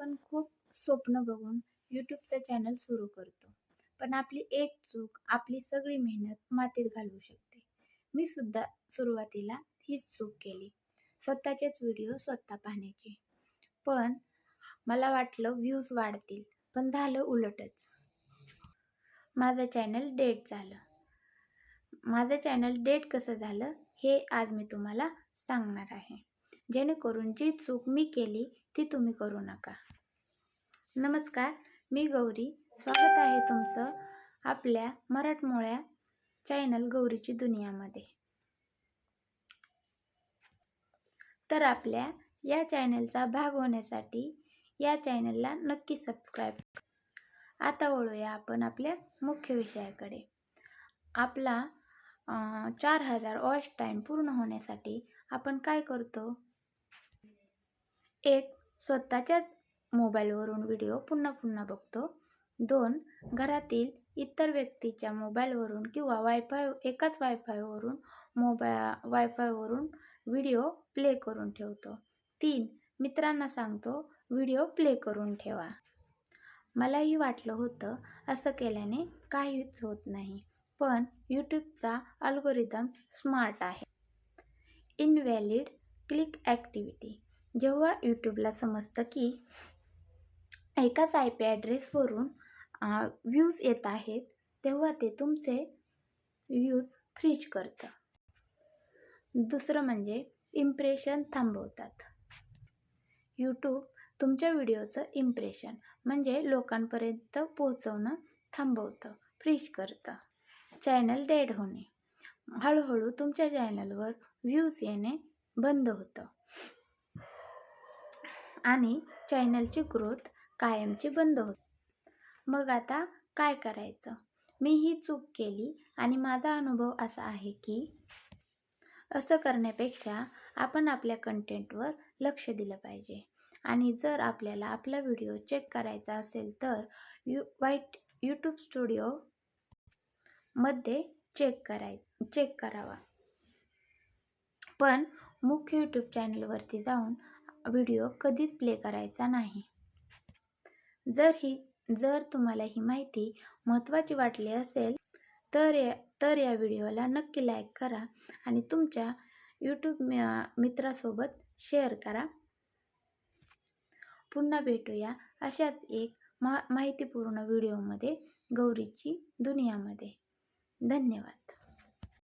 आपण खूप स्वप्न बघून यूट्यूबचं चॅनल सुरू करतो, पण आपली एक चूक आपली सगळी मेहनत मातीत घालवू शकते. मी सुद्धा सुरुवातीला हीच चूक केली. स्वतःचेच व्हिडिओ स्वतः पाहण्याची. पण मला वाटलं व्ह्यूज वाढतील, पण झालं उलटच. माझं चॅनल डेट झालं. माझं चॅनल डेट कसं झालं हे आज मी तुम्हाला सांगणार आहे, जेणेकरून जी चूक मी केली ती तुम्ही करू नका. नमस्कार, मी गौरी. स्वागत आहे तुमचं आपल्या मराठमोळ्या चॅनल गौरीची दुनियामध्ये. तर आपल्या या चॅनलचा भाग होण्यासाठी या चॅनलला नक्की सबस्क्राईब. आता वळूया आपण आपल्या मुख्य विषयाकडे. आपला 4000 वॉच टाईम पूर्ण होण्यासाठी आपण काय करतो? एक, स्वतःच्याच मोबाईलवरून व्हिडिओ पुन्हा पुन्हा बघतो. 2, घरातील इतर व्यक्तीच्या मोबाईलवरून किंवा एकाच वायफायवरून वायफायवरून व्हिडिओ प्ले करून ठेवतो. 3, मित्रांना सांगतो व्हिडिओ प्ले करून ठेवा. मलाही वाटलं होतं असं केल्याने काहीच होत नाही, पण यूट्यूबचा अल्गोरिदम स्मार्ट आहे. Invalid click activity. जेव्हा यूट्यूबला समजतं की एकाच IP ॲड्रेसवरून व्ह्यूज येत आहेत, तेव्हा ते तुमचे व्ह्यूज फ्रीज करतं. दुसरं म्हणजे इम्प्रेशन थांबवतात. यूट्यूब तुमच्या व्हिडिओचं इम्प्रेशन म्हणजे लोकांपर्यंत पोहोचवणं थांबवतं, फ्रीज करतं. चॅनल डेड होणे. हळूहळू तुमच्या चॅनलवर व्ह्यूज येणे बंद होतं आणि चॅनलची ग्रोथ कायमची बंद होते. मग आता काय करायचं? मी ही चूक केली आणि माझा अनुभव असा आहे की असं करण्यापेक्षा आपण आपल्या कंटेंटवर लक्ष दिलं पाहिजे. आणि जर आपल्याला आपला व्हिडिओ चेक करायचा असेल तर यूट्यूब स्टुडिओमध्ये चेक करावा. पण मुख्य यूट्यूब चॅनलवरती जाऊन व्हिडिओ कधीच प्ले करायचा नाही. जर तुम्हाला ही माहिती महत्त्वाची वाटली असेल तर या व्हिडिओला नक्की लाईक करा आणि तुमच्या यूट्यूब मित्रासोबत शेअर करा. पुन्हा भेटूया अशाच एक माहितीपूर्ण व्हिडिओमध्ये गौरीची दुनियामध्ये. धन्यवाद.